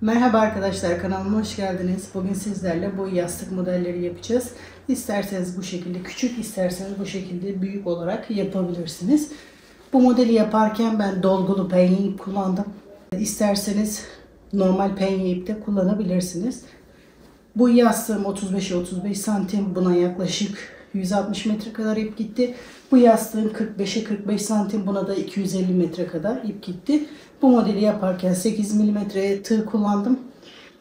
Merhaba arkadaşlar, kanalıma hoş geldiniz. Bugün sizlerle boy yastık modelleri yapacağız. İsterseniz bu şekilde küçük, isterseniz bu şekilde büyük olarak yapabilirsiniz. Bu modeli yaparken ben dolgulu penye ip kullandım. İsterseniz normal penye ip de kullanabilirsiniz. Bu yastığım 35'e 35 santim. Buna yaklaşık 160 metre kadar ip gitti. Bu yastığım 45'e 45 santim. Buna da 250 metre kadar ip gitti. Bu modeli yaparken 8 milimetre tığ kullandım.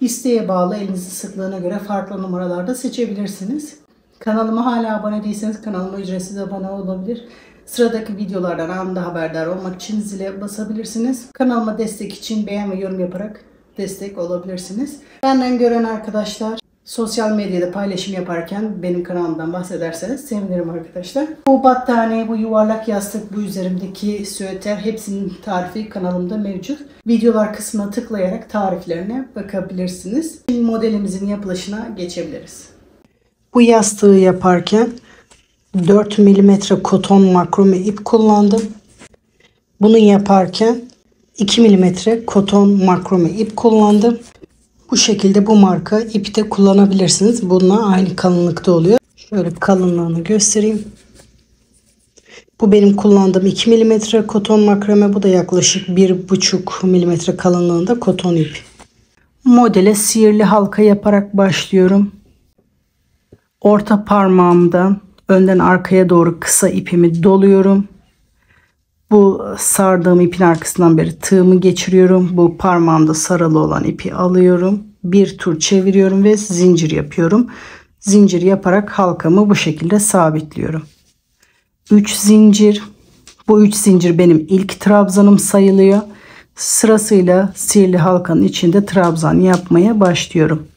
İsteğe bağlı, elinizin sıklığına göre farklı numaralarda seçebilirsiniz. Kanalıma hala abone değilseniz kanalıma ücretsiz abone olabilir. Sıradaki videolardan anında haberdar olmak için zile basabilirsiniz. Kanalıma destek için beğen ve yorum yaparak destek olabilirsiniz. Benden gören arkadaşlar sosyal medyada paylaşım yaparken benim kanalımdan bahsederseniz sevinirim arkadaşlar. Bu battaniye, bu yuvarlak yastık, bu üzerimdeki süveter hepsinin tarifi kanalımda mevcut. Videolar kısmına tıklayarak tariflerine bakabilirsiniz. Şimdi modelimizin yapılışına geçebiliriz. Bu yastığı yaparken 4 milimetre koton makrome ip kullandım. Bunu yaparken 2 milimetre koton makrome ip kullandım. Bu şekilde bu marka ipi de kullanabilirsiniz. Bununla aynı kalınlıkta oluyor. Şöyle kalınlığını göstereyim. Bu benim kullandığım 2 milimetre koton makrame. Bu da yaklaşık 1,5 milimetre kalınlığında koton ip. Modele sihirli halka yaparak başlıyorum. Orta parmağımdan önden arkaya doğru kısa ipimi doluyorum. Bu sardığım ipin arkasından beri tığımı geçiriyorum. Bu parmağımda sarılı olan ipi alıyorum. Bir tur çeviriyorum ve zincir yapıyorum. Zincir yaparak halkamı bu şekilde sabitliyorum. 3 zincir. Bu 3 zincir benim ilk trabzanım sayılıyor. Sırasıyla sihirli halkanın içinde trabzan yapmaya başlıyorum.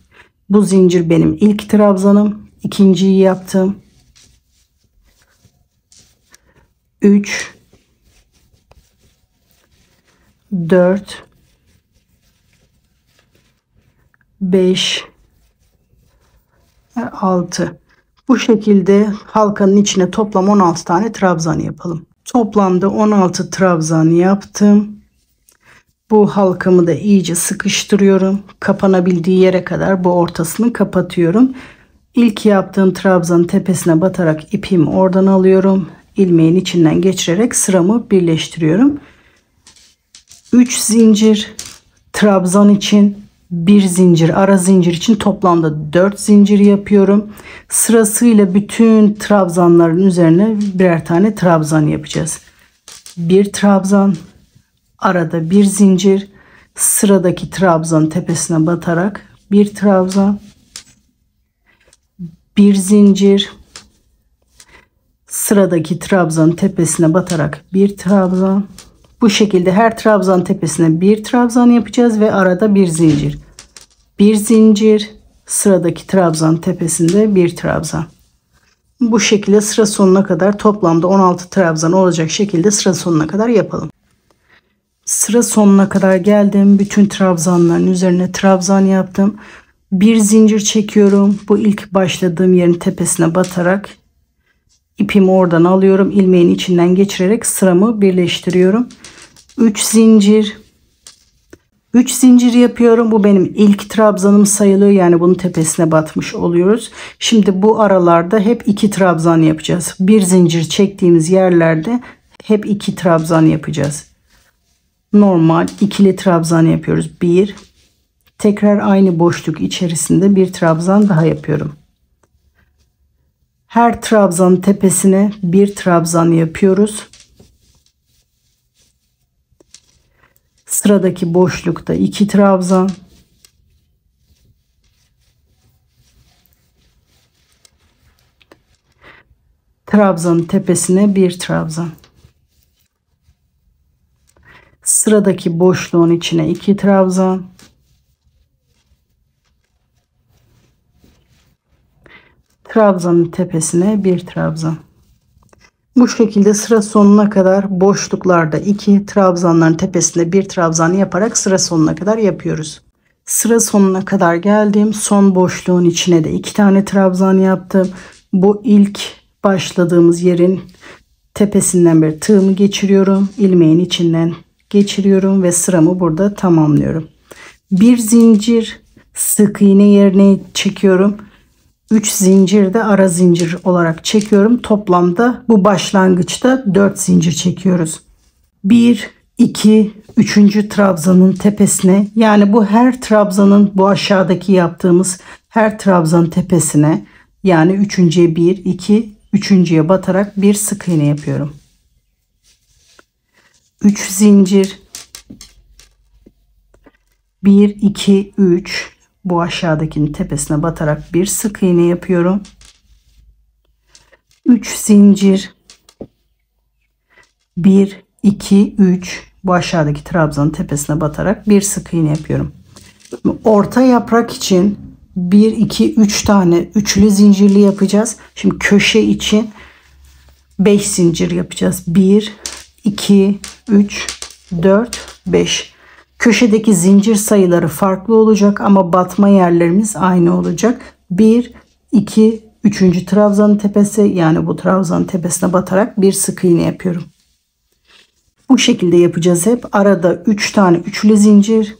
Bu zincir benim ilk trabzanım. İkinciyi yaptım. 3 4 5 ve 6. Bu şekilde halkanın içine toplam 16 tane trabzan yapalım. Toplamda 16 trabzan yaptım. Bu halkamı da iyice sıkıştırıyorum. Kapanabildiği yere kadar bu ortasını kapatıyorum. İlk yaptığım trabzanın tepesine batarak ipimi oradan alıyorum. İlmeğin içinden geçirerek sıramı birleştiriyorum. 3 zincir trabzan için, 1 zincir ara zincir için toplamda 4 zincir yapıyorum. Sırasıyla bütün trabzanların üzerine birer tane trabzan yapacağız. Bir trabzan, arada bir zincir, sıradaki trabzanın tepesine batarak bir trabzan, bir zincir, sıradaki trabzanın tepesine batarak bir trabzan. Bu şekilde her trabzan tepesine bir trabzan yapacağız ve arada bir zincir. Bir zincir, sıradaki trabzan tepesinde bir trabzan. Bu şekilde sıra sonuna kadar toplamda 16 trabzan olacak şekilde sıra sonuna kadar yapalım. Sıra sonuna kadar geldim. Bütün trabzanların üzerine trabzan yaptım. Bir zincir çekiyorum. Bu ilk başladığım yerin tepesine batarak ipimi oradan alıyorum. İlmeğin içinden geçirerek sıramı birleştiriyorum. 3 zincir. 3 zincir yapıyorum. Bu benim ilk trabzanım sayılıyor. Yani bunun tepesine batmış oluyoruz. Şimdi bu aralarda hep 2 trabzan yapacağız. Bir zincir çektiğimiz yerlerde hep 2 trabzan yapacağız. Normal ikili trabzan yapıyoruz. 1. Tekrar aynı boşluk içerisinde bir trabzan daha yapıyorum. Her trabzanın tepesine bir trabzan yapıyoruz. Sıradaki boşlukta 2 trabzan. Trabzanın tepesine bir trabzan. Sıradaki boşluğun içine 2 trabzan. Trabzanın tepesine bir trabzan. Bu şekilde sıra sonuna kadar boşluklarda 2 trabzanların tepesinde bir trabzan yaparak sıra sonuna kadar yapıyoruz. Sıra sonuna kadar geldim. Son boşluğun içine de 2 tane trabzan yaptım. Bu ilk başladığımız yerin tepesinden bir tığımı geçiriyorum. İlmeğin içinden geçiriyorum ve sıramı burada tamamlıyorum. Bir zincir sık iğne yerine çekiyorum. 3 zincir de ara zincir olarak çekiyorum. Toplamda bu başlangıçta 4 zincir çekiyoruz. 1, 2, 3. trabzanın tepesine, yani bu her trabzanın, bu aşağıdaki yaptığımız her trabzanın tepesine, yani üçüncüye 1, 2, üçüncüye batarak bir sık iğne yapıyorum. 3 zincir, 1, 2, 3, bu aşağıdakinin tepesine batarak bir sık iğne yapıyorum. 3 zincir, 1, 2, 3, bu aşağıdaki trabzanın tepesine batarak bir sık iğne yapıyorum. Orta yaprak için 1, 2, 3 tane üçlü zincirli yapacağız. Şimdi köşe için 5 zincir yapacağız. 1, 2, 3, 4, 5. Köşedeki zincir sayıları farklı olacak ama batma yerlerimiz aynı olacak. 1, 2, 3. trabzanın tepesi, yani bu trabzanın tepesine batarak bir sık iğne yapıyorum. Bu şekilde yapacağız hep. Arada 3 tane üçlü zincir,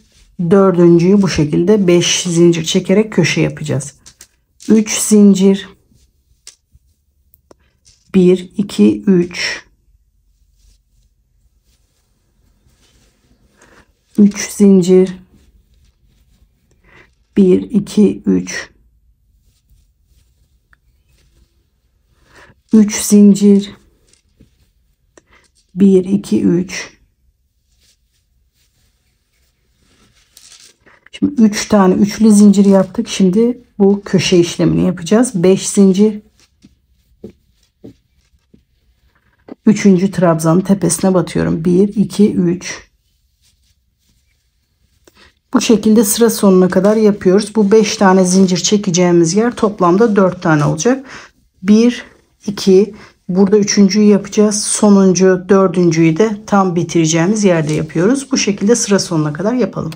dördüncüyü bu şekilde 5 zincir çekerek köşe yapacağız. 3 zincir, 1, 2, 3, 3 zincir, 1, 2, 3, 3 zincir, 1, 2, 3. Şimdi 3 tane üçlü zincir yaptık. Şimdi bu köşe işlemini yapacağız. 5 zincir, 3. trabzanın tepesine batıyorum. 1, 2, 3. Bu şekilde sıra sonuna kadar yapıyoruz. Bu 5 tane zincir çekeceğimiz yer toplamda 4 tane olacak. 1, 2, burada üçüncüyü yapacağız. Sonuncu, dördüncüyü de tam bitireceğimiz yerde yapıyoruz. Bu şekilde sıra sonuna kadar yapalım.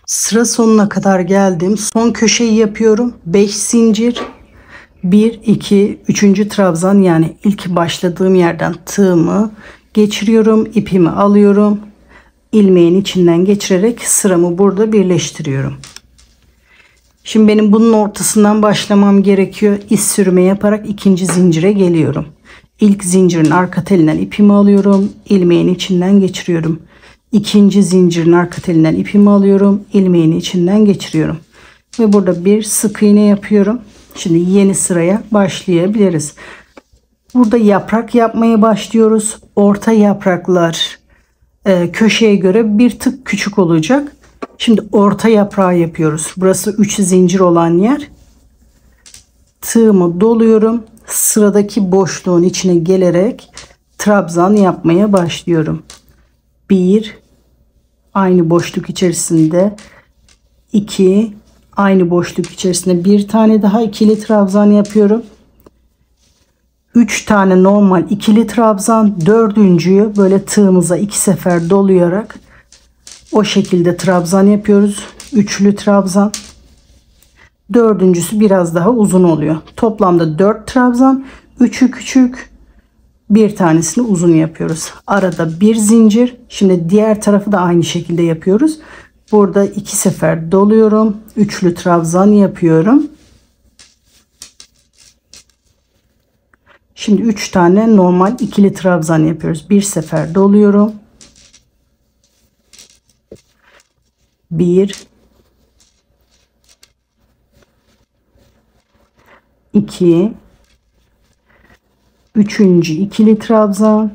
Sıra sonuna kadar geldim. Son köşeyi yapıyorum. 5 zincir, 1, 2, 3. trabzan, yani ilk başladığım yerden tığımı geçiriyorum. İpimi alıyorum. İlmeğin içinden geçirerek sıramı burada birleştiriyorum. Şimdi benim bunun ortasından başlamam gerekiyor. İz sürme yaparak ikinci zincire geliyorum. İlk zincirin arka telinden ipimi alıyorum. İlmeğin içinden geçiriyorum. İkinci zincirin arka telinden ipimi alıyorum. İlmeğin içinden geçiriyorum. Ve burada bir sık iğne yapıyorum. Şimdi yeni sıraya başlayabiliriz. Burada yaprak yapmaya başlıyoruz. Orta yapraklar köşeye göre bir tık küçük olacak. Şimdi orta yaprağı yapıyoruz. Burası 3 zincir olan yer. Tığımı doluyorum. Sıradaki boşluğun içine gelerek trabzan yapmaya başlıyorum. 1, aynı boşluk içerisinde, 2, aynı boşluk içerisinde bir tane daha ikili trabzan yapıyorum. 3 tane normal ikili trabzan, dördüncüyü böyle tığımıza 2 sefer dolayarak o şekilde trabzan yapıyoruz. Üçlü trabzan. Dördüncüsü biraz daha uzun oluyor. Toplamda 4 trabzan, 3'ü küçük, bir tanesini uzun yapıyoruz. Arada bir zincir. Şimdi diğer tarafı da aynı şekilde yapıyoruz. Burada 2 sefer doluyorum. Üçlü trabzan yapıyorum. Şimdi 3 tane normal ikili trabzan yapıyoruz. Bir sefer doluyorum. 1, 2, üçüncü ikili trabzan,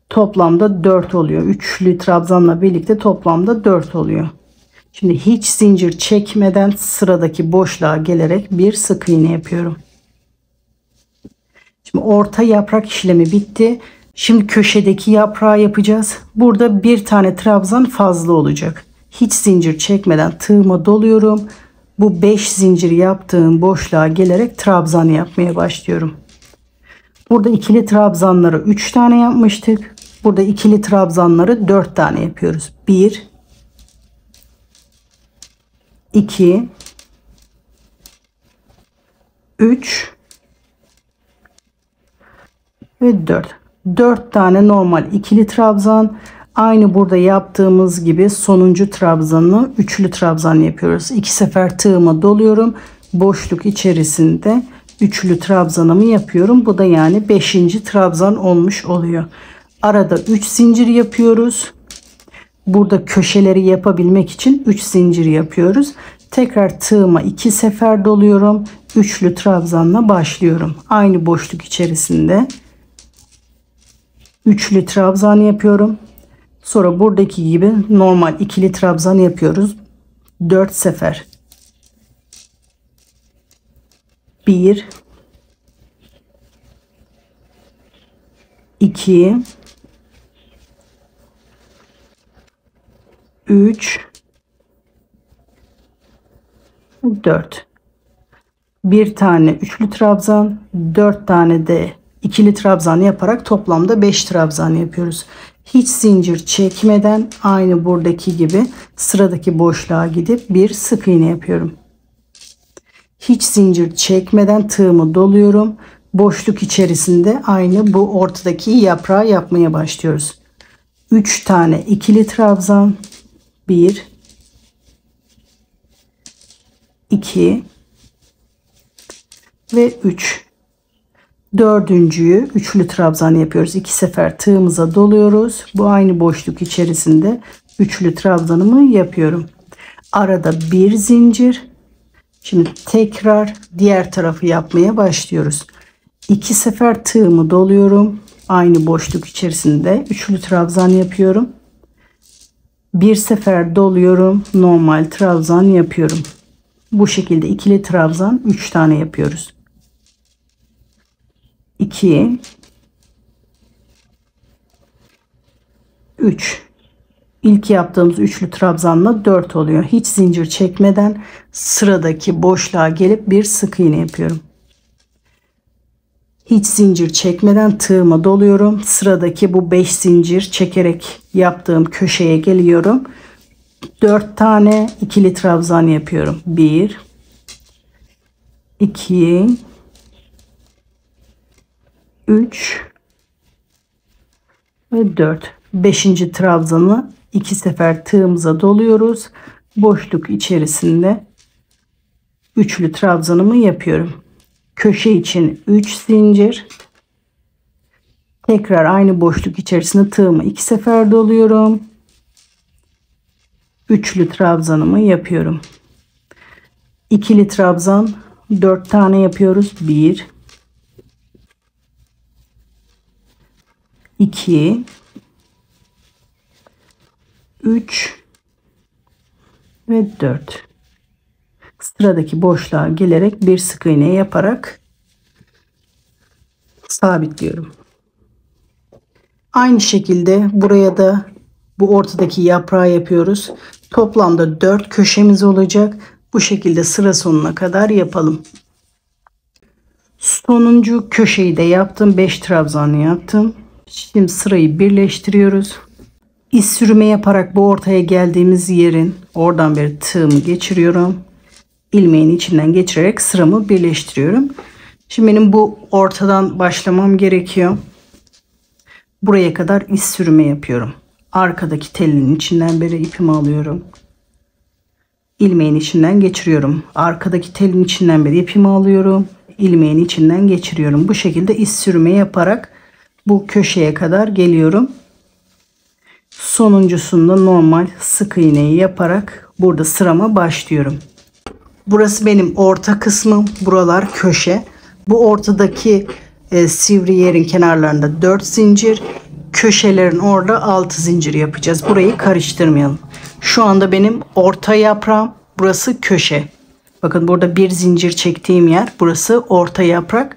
toplamda 4 oluyor. Üçlü trabzanla birlikte toplamda 4 oluyor. Şimdi hiç zincir çekmeden sıradaki boşluğa gelerek bir sık iğne yapıyorum. Şimdi orta yaprak işlemi bitti. Şimdi köşedeki yaprağı yapacağız. Burada bir tane trabzan fazla olacak. Hiç zincir çekmeden tığıma doluyorum. Bu 5 zincir yaptığım boşluğa gelerek trabzan yapmaya başlıyorum. Burada ikili trabzanları 3 tane yapmıştık. Burada ikili trabzanları 4 tane yapıyoruz. 1, 2, 3 ve 4. 4 tane normal ikili trabzan. Aynı burada yaptığımız gibi sonuncu trabzanı üçlü trabzan yapıyoruz. 2 sefer tığıma doluyorum. Boşluk içerisinde üçlü trabzanımı yapıyorum. Bu da yani 5. trabzan olmuş oluyor. Arada 3 zincir yapıyoruz. Burada köşeleri yapabilmek için 3 zincir yapıyoruz. Tekrar tığıma 2 sefer doluyorum. Üçlü trabzanla başlıyorum. Aynı boşluk içerisinde üçlü trabzan yapıyorum. Sonra buradaki gibi normal ikili trabzan yapıyoruz. 4 sefer. 1 2 3 4. Bir tane üçlü trabzan, 4 tane de ikili trabzan yaparak toplamda 5 trabzan yapıyoruz. Hiç zincir çekmeden aynı buradaki gibi sıradaki boşluğa gidip bir sık iğne yapıyorum. Hiç zincir çekmeden tığımı doluyorum. Boşluk içerisinde aynı bu ortadaki yaprağı yapmaya başlıyoruz. 3 tane ikili trabzan, 1 2 ve 3. Dördüncüyü üçlü trabzan yapıyoruz. 2 sefer tığımıza doluyoruz. Bu aynı boşluk içerisinde üçlü trabzanımı yapıyorum. Arada bir zincir. Şimdi tekrar diğer tarafı yapmaya başlıyoruz. 2 sefer tığımı doluyorum. Aynı boşluk içerisinde üçlü trabzan yapıyorum. Bir sefer doluyorum. Normal trabzan yapıyorum. Bu şekilde ikili trabzan 3 tane yapıyoruz. 2 3. İlk yaptığımız üçlü trabzanla 4 oluyor. Hiç zincir çekmeden sıradaki boşluğa gelip bir sık iğne yapıyorum. Hiç zincir çekmeden tığıma doluyorum. Sıradaki bu 5 zincir çekerek yaptığım köşeye geliyorum. 4 tane ikili trabzan yapıyorum. 1 2 3 ve 4. 5. trabzanı 2 sefer tığımıza doluyoruz. Boşluk içerisinde üçlü trabzanımı yapıyorum. Köşe için 3 zincir. Tekrar aynı boşluk içerisinde tığımı 2 sefer doluyorum. Üçlü trabzanımı yapıyorum. İkili trabzan 4 tane yapıyoruz. 1 2 3 ve 4. Sıradaki boşluğa gelerek bir sık iğne yaparak sabitliyorum. Aynı şekilde buraya da bu ortadaki yaprağı yapıyoruz. Toplamda 4 köşemiz olacak. Bu şekilde sıra sonuna kadar yapalım. Sonuncu köşeyi de yaptım. 5 trabzanı yaptım. Şimdi sırayı birleştiriyoruz. İz sürme yaparak bu ortaya geldiğimiz yerin oradan bir tığımı geçiriyorum. İlmeğin içinden geçirerek sıramı birleştiriyorum. Şimdi benim bu ortadan başlamam gerekiyor. Buraya kadar iz sürme yapıyorum. Arkadaki telin içinden beri ipimi alıyorum. İlmeğin içinden geçiriyorum. Arkadaki telin içinden beri ipimi alıyorum. İlmeğin içinden geçiriyorum. Bu şekilde iz sürme yaparak bu köşeye kadar geliyorum. Sonuncusunda normal sık iğneyi yaparak burada sırama başlıyorum. Burası benim orta kısmım. Buralar köşe. Bu ortadaki sivri yerin kenarlarında 4 zincir. Köşelerin orada 6 zincir yapacağız. Burayı karıştırmayalım. Şu anda benim orta yaprağım. Burası köşe. Bakın burada bir zincir çektiğim yer. Burası orta yaprak.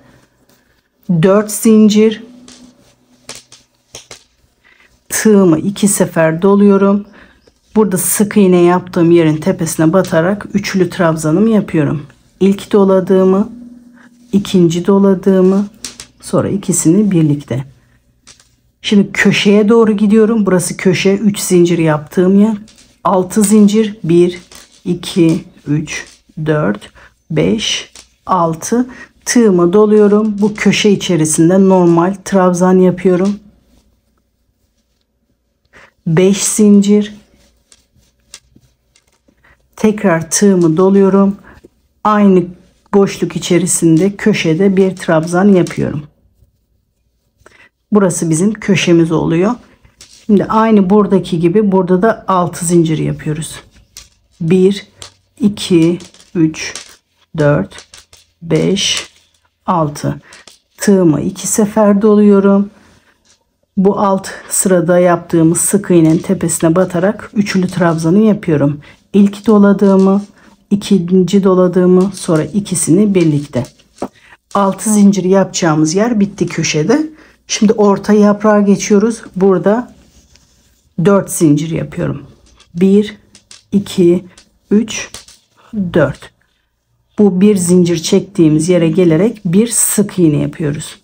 4 zincir. Tığımı 2 sefer doluyorum. Burada sık iğne yaptığım yerin tepesine batarak üçlü trabzanımı yapıyorum. İlk doladığımı, ikinci doladığımı, sonra ikisini birlikte. Şimdi köşeye doğru gidiyorum. Burası köşe, 3 zincir yaptığım yer. 6 zincir, 1 2 3 4 5 6. Tığımı doluyorum. Bu köşe içerisinde normal trabzan yapıyorum. 5 zincir, tekrar tığımı doluyorum. Aynı boşluk içerisinde köşede bir trabzan yapıyorum. Burası bizim köşemiz oluyor. Şimdi aynı buradaki gibi burada da 6 zincir yapıyoruz. 1 2 3 4 5 6. Tığımı 2 sefer doluyorum. Bu alt sırada yaptığımız sık iğnenin tepesine batarak üçlü trabzanı yapıyorum. İlk doladığımı, ikinci doladığımı, sonra ikisini birlikte. 6 zincir yapacağımız yer bitti köşede. Şimdi orta yaprağa geçiyoruz. Burada 4 zincir yapıyorum. 1 2 3 4. Bu bir zincir çektiğimiz yere gelerek bir sık iğne yapıyoruz.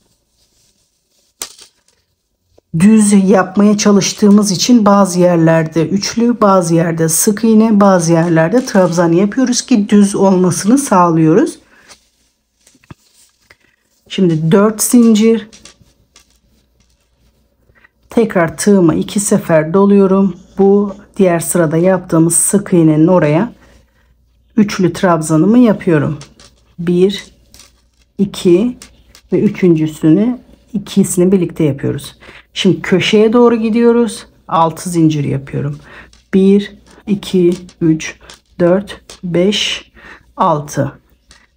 Düz yapmaya çalıştığımız için bazı yerlerde üçlü, bazı yerde sık iğne, bazı yerlerde trabzan yapıyoruz ki düz olmasını sağlıyoruz. Şimdi 4 zincir, tekrar tığıma 2 sefer doluyorum. Bu diğer sırada yaptığımız sık iğnenin oraya üçlü trabzanımı yapıyorum. 1 2 ve üçüncüsünü, ikisini birlikte yapıyoruz. Şimdi köşeye doğru gidiyoruz. 6 zincir yapıyorum. 1 2 3 4 5 6.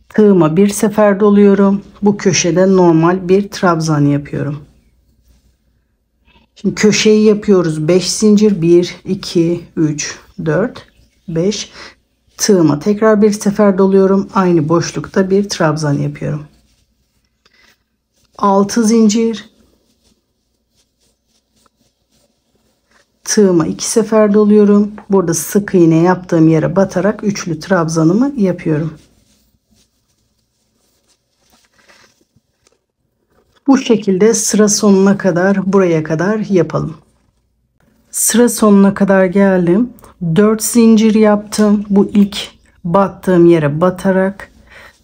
Tığıma bir sefer doluyorum. Bu köşede normal bir trabzan yapıyorum. Şimdi köşeyi yapıyoruz. 5 zincir, 1 2 3 4 5. Tığıma tekrar bir sefer doluyorum. Aynı boşlukta bir trabzan yapıyorum. 6 zincir, tığıma 2 sefer doluyorum. Burada sık iğne yaptığım yere batarak üçlü trabzanımı yapıyorum. Bu şekilde sıra sonuna kadar, buraya kadar yapalım. Sıra sonuna kadar geldim. 4 zincir yaptım. Bu ilk battığım yere batarak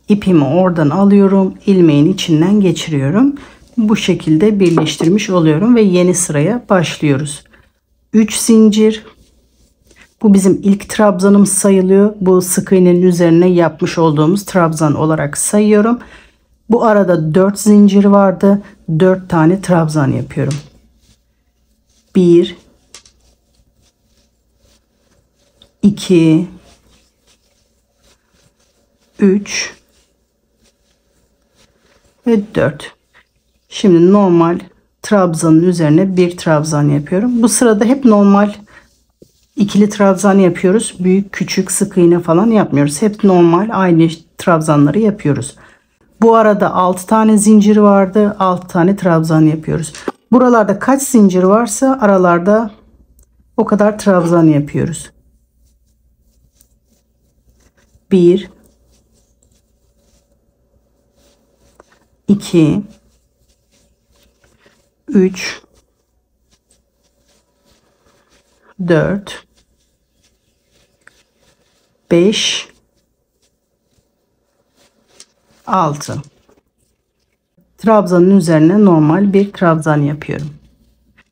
ipimi oradan alıyorum. İlmeğin içinden geçiriyorum. Bu şekilde birleştirmiş oluyorum ve yeni sıraya başlıyoruz. 3 zincir. Bu bizim ilk trabzanımız sayılıyor. Bu sık iğnenin üzerine yapmış olduğumuz trabzan olarak sayıyorum. Bu arada 4 zincir vardı. 4 tane trabzan yapıyorum. 1 2 3 ve 4. Şimdi normal trabzanın üzerine bir trabzan yapıyorum. Bu sırada hep normal ikili trabzan yapıyoruz. Büyük küçük sık iğne falan yapmıyoruz. Hep normal aynı trabzanları yapıyoruz. Bu arada 6 tane zincir vardı. 6 tane trabzan yapıyoruz. Buralarda kaç zincir varsa aralarda o kadar trabzan yapıyoruz. 1 2 3 4 5 6. Trabzanın üzerine normal bir trabzan yapıyorum.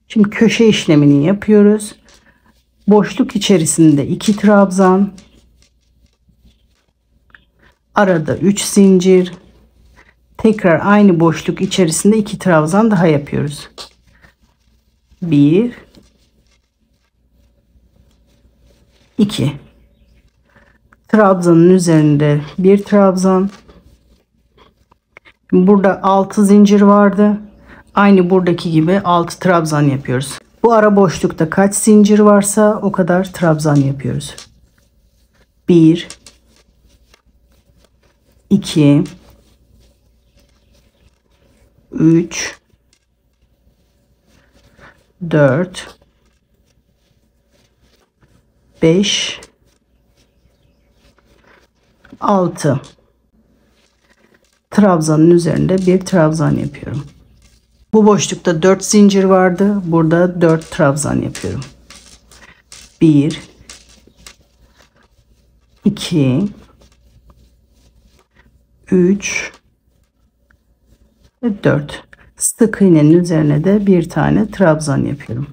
Şimdi köşe işlemini yapıyoruz. Boşluk içerisinde 2 trabzan, arada 3 zincir, tekrar aynı boşluk içerisinde 2 trabzan daha yapıyoruz. 1 2. Trabzanın üzerinde bir trabzan. Burada 6 zincir vardı. Aynı buradaki gibi 6 trabzan yapıyoruz. Bu ara boşlukta kaç zincir varsa o kadar trabzan yapıyoruz. 1 2 3 4 5 6. Trabzanın üzerinde bir trabzan yapıyorum. Bu boşlukta 4 zincir vardı. Burada 4 trabzan yapıyorum. 1 2 3 ve 4. Sık iğnenin üzerine de bir tane trabzan yapıyorum.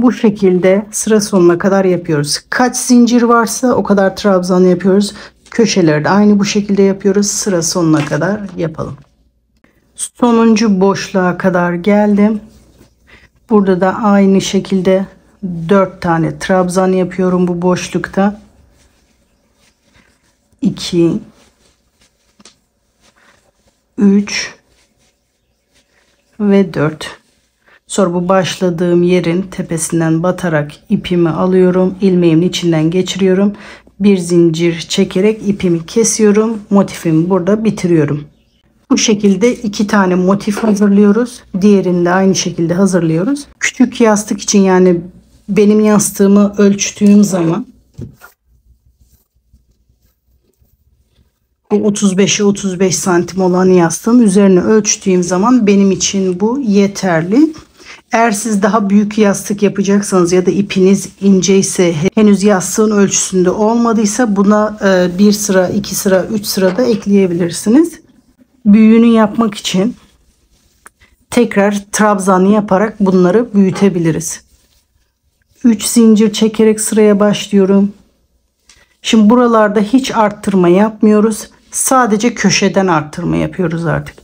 Bu şekilde sıra sonuna kadar yapıyoruz. Kaç zincir varsa o kadar trabzan yapıyoruz. Köşeleri de aynı bu şekilde yapıyoruz. Sıra sonuna kadar yapalım. Sonuncu boşluğa kadar geldim. Burada da aynı şekilde 4 tane trabzan yapıyorum bu boşlukta. 2 3 ve 4. Sonra bu başladığım yerin tepesinden batarak ipimi alıyorum. İlmeğimin içinden geçiriyorum. Bir zincir çekerek ipimi kesiyorum. Motifimi burada bitiriyorum. Bu şekilde 2 tane motif hazırlıyoruz. Diğerini de aynı şekilde hazırlıyoruz. Küçük yastık için, yani benim yastığımı ölçtüğüm zaman bu 35'e 35 santim olan yastığın üzerine ölçtüğüm zaman benim için bu yeterli. Eğer siz daha büyük yastık yapacaksanız ya da ipiniz ince ise, henüz yastığın ölçüsünde olmadıysa buna bir sıra, 2 sıra, 3 sıra da ekleyebilirsiniz. Büyüğünü yapmak için tekrar trabzan yaparak bunları büyütebiliriz. 3 zincir çekerek sıraya başlıyorum. Şimdi buralarda hiç arttırma yapmıyoruz. Sadece köşeden arttırma yapıyoruz artık.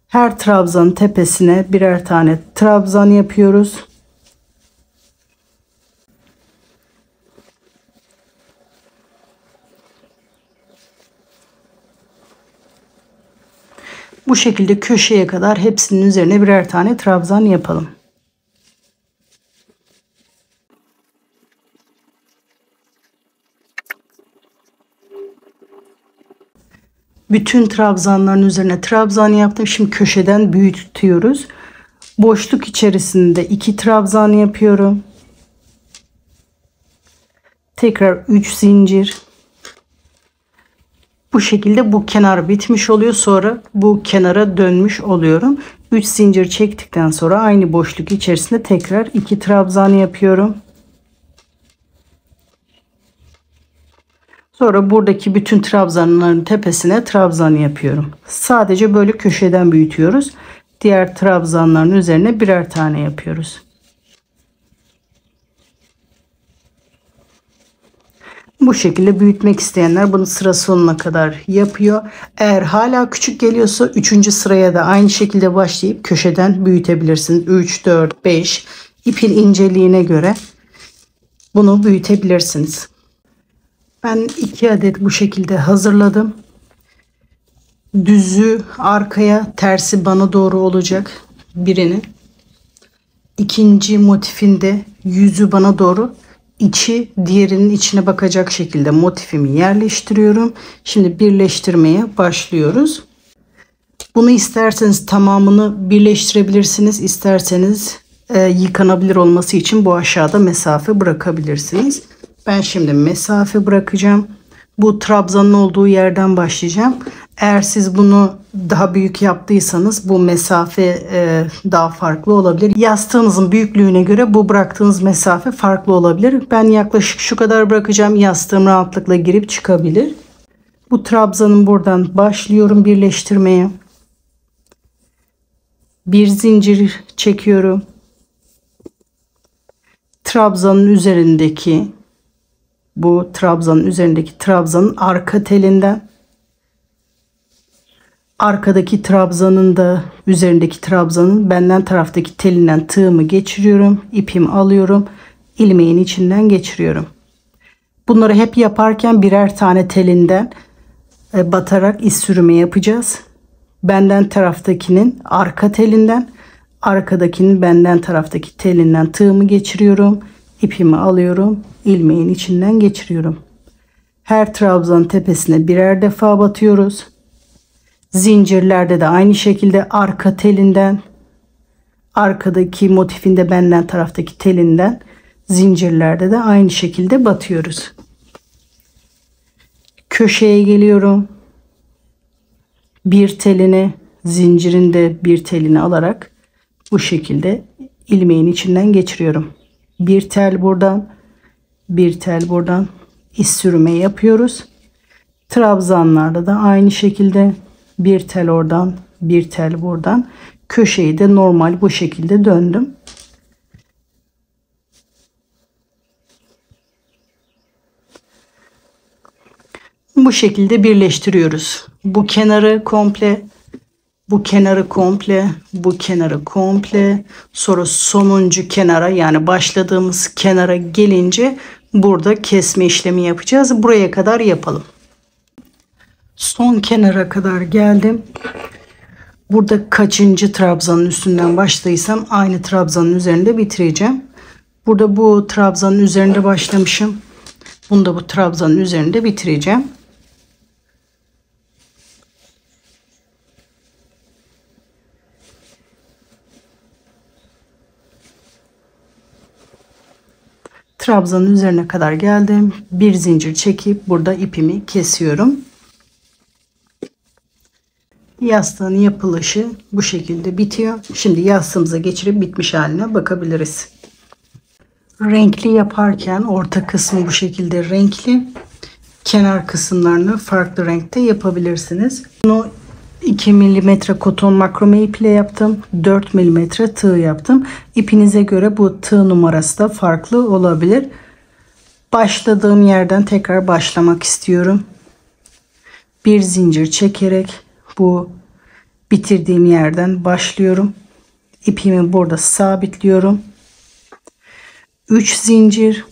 Her trabzanın tepesine birer tane trabzan yapıyoruz. Bu şekilde köşeye kadar hepsinin üzerine birer tane trabzan yapalım. Bütün trabzanların üzerine trabzan yaptım. Şimdi köşeden büyütüyoruz. Boşluk içerisinde 2 trabzan yapıyorum. Tekrar 3 zincir. Bu şekilde bu kenar bitmiş oluyor. Sonra bu kenara dönmüş oluyorum. 3 zincir çektikten sonra aynı boşluk içerisinde tekrar 2 trabzan yapıyorum. Sonra buradaki bütün trabzanların tepesine trabzan yapıyorum. Sadece böyle köşeden büyütüyoruz. Diğer trabzanların üzerine birer tane yapıyoruz. Bu şekilde büyütmek isteyenler bunu sıra sonuna kadar yapıyor. Eğer hala küçük geliyorsa 3. sıraya da aynı şekilde başlayıp köşeden büyütebilirsiniz. 3, 4, 5 ipin inceliğine göre bunu büyütebilirsiniz. Ben 2 adet bu şekilde hazırladım. Düzü arkaya, tersi bana doğru olacak birinin. İkinci motifinde yüzü bana doğru, içi diğerinin içine bakacak şekilde motifimi yerleştiriyorum. Şimdi birleştirmeye başlıyoruz. Bunu isterseniz tamamını birleştirebilirsiniz. İsterseniz yıkanabilir olması için bu aşağıda mesafe bırakabilirsiniz. Ben şimdi mesafe bırakacağım. Bu trabzanın olduğu yerden başlayacağım. Eğer siz bunu daha büyük yaptıysanız bu mesafe daha farklı olabilir. Yastığınızın büyüklüğüne göre bu bıraktığınız mesafe farklı olabilir. Ben yaklaşık şu kadar bırakacağım. Yastığım rahatlıkla girip çıkabilir. Bu trabzanın buradan başlıyorum birleştirmeye. Bir zincir çekiyorum. Trabzanın üzerindeki, bu trabzanın üzerindeki trabzanın arka telinden, arkadaki trabzanın da üzerindeki trabzanın benden taraftaki telinden tığımı geçiriyorum. İpimi alıyorum. İlmeğin içinden geçiriyorum. Bunları hep yaparken birer tane telinden batarak iz sürümü yapacağız. Benden taraftakinin arka telinden, arkadakinin benden taraftaki telinden tığımı geçiriyorum. İpimi alıyorum. İlmeğin içinden geçiriyorum. Her trabzanın tepesine birer defa batıyoruz. Zincirlerde de aynı şekilde arka telinden, arkadaki motifinde benden taraftaki telinden, zincirlerde de aynı şekilde batıyoruz. Köşeye geliyorum. Bir telini, zincirin de bir telini alarak bu şekilde ilmeğin içinden geçiriyorum. Bir tel buradan, bir tel buradan iz sürme yapıyoruz. Trabzanlarda da aynı şekilde bir tel oradan, bir tel buradan. Köşeyi de normal bu şekilde döndüm. Bu şekilde birleştiriyoruz. Bu kenarı komple, bu kenarı komple, bu kenarı komple. Sonra sonuncu kenara, yani başladığımız kenara gelince burada kesme işlemi yapacağız. Buraya kadar yapalım. Son kenara kadar geldim. Burada kaçıncı trabzanın üstünden başladıysam aynı trabzanın üzerinde bitireceğim. Burada bu trabzanın üzerinde başlamışım. Bunu da bu trabzanın üzerinde bitireceğim. Trabzanın üzerine kadar geldim. Bir zincir çekip burada ipimi kesiyorum. Yastığın yapılışı bu şekilde bitiyor. Şimdi yastığımıza geçirip bitmiş haline bakabiliriz. Renkli yaparken orta kısmı bu şekilde renkli. Kenar kısımlarını farklı renkte yapabilirsiniz. Bunu 2 mm koton makrome iple yaptım. 4 mm tığ yaptım. İpinize göre bu tığ numarası da farklı olabilir. Başladığım yerden tekrar başlamak istiyorum. Bir zincir çekerek bu bitirdiğim yerden başlıyorum. İpimi burada sabitliyorum. 3 zincir,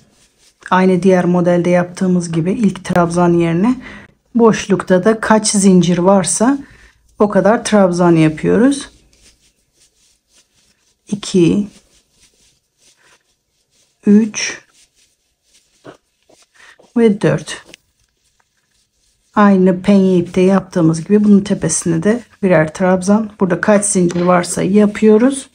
aynı diğer modelde yaptığımız gibi ilk trabzan yerine boşlukta da kaç zincir varsa o kadar trabzan yapıyoruz. 2 3 ve 4. Aynı penye ipte yaptığımız gibi bunun tepesine de birer trabzan. Burada kaç zincir varsa yapıyoruz.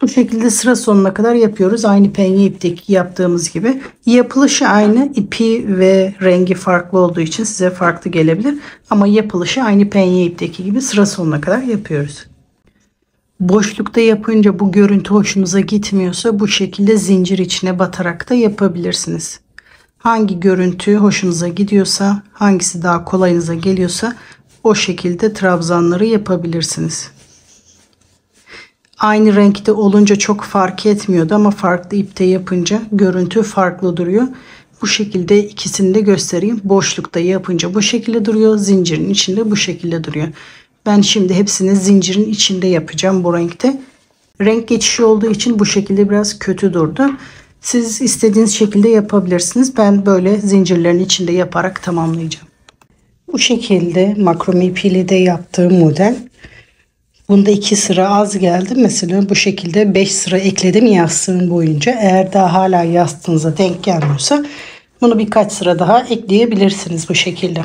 Bu şekilde sıra sonuna kadar yapıyoruz. Aynı penye ipteki yaptığımız gibi. Yapılışı aynı. İpi ve rengi farklı olduğu için size farklı gelebilir. Ama yapılışı aynı penye ipteki gibi sıra sonuna kadar yapıyoruz. Boşlukta yapınca bu görüntü hoşunuza gitmiyorsa bu şekilde zincir içine batarak da yapabilirsiniz. Hangi görüntü hoşunuza gidiyorsa, hangisi daha kolayınıza geliyorsa o şekilde trabzanları yapabilirsiniz. Aynı renkte olunca çok fark etmiyordu ama farklı ipte yapınca görüntü farklı duruyor. Bu şekilde ikisini de göstereyim. Boşlukta yapınca bu şekilde duruyor. Zincirin içinde bu şekilde duruyor. Ben şimdi hepsini zincirin içinde yapacağım bu renkte. Renk geçişi olduğu için bu şekilde biraz kötü durdu. Siz istediğiniz şekilde yapabilirsiniz. Ben böyle zincirlerin içinde yaparak tamamlayacağım. Bu şekilde makrome ipiyle de yaptığım model. Bunda 2 sıra az geldi. Mesela bu şekilde 5 sıra ekledim yastığın boyunca. Eğer daha hala yastığınıza denk gelmiyorsa bunu birkaç sıra daha ekleyebilirsiniz bu şekilde.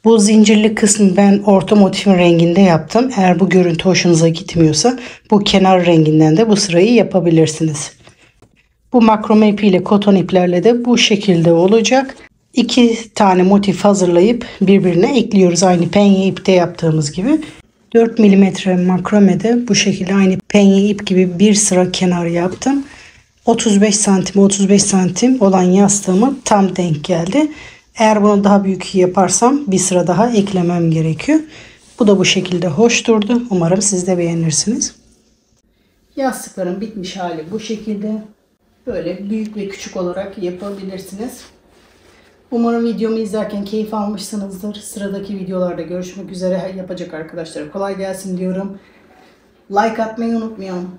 Bu zincirli kısmı ben orta motifin renginde yaptım. Eğer bu görüntü hoşunuza gitmiyorsa bu kenar renginden de bu sırayı yapabilirsiniz. Bu makrome ipiyle koton iplerle de bu şekilde olacak. 2 tane motif hazırlayıp birbirine ekliyoruz. Aynı penye ipte yaptığımız gibi. 4 mm makromede bu şekilde aynı penye ip gibi bir sıra kenar yaptım. 35 santim 35 santim olan yastığıma tam denk geldi. Eğer bunu daha büyük yaparsam bir sıra daha eklemem gerekiyor. Bu da bu şekilde hoş durdu. Umarım siz de beğenirsiniz. Yastıkların bitmiş hali bu şekilde. Böyle büyük ve küçük olarak yapabilirsiniz. Umarım videomu izlerken keyif almışsınızdır. Sıradaki videolarda görüşmek üzere. Yapacak arkadaşlara kolay gelsin diyorum. Like atmayı unutmayalım.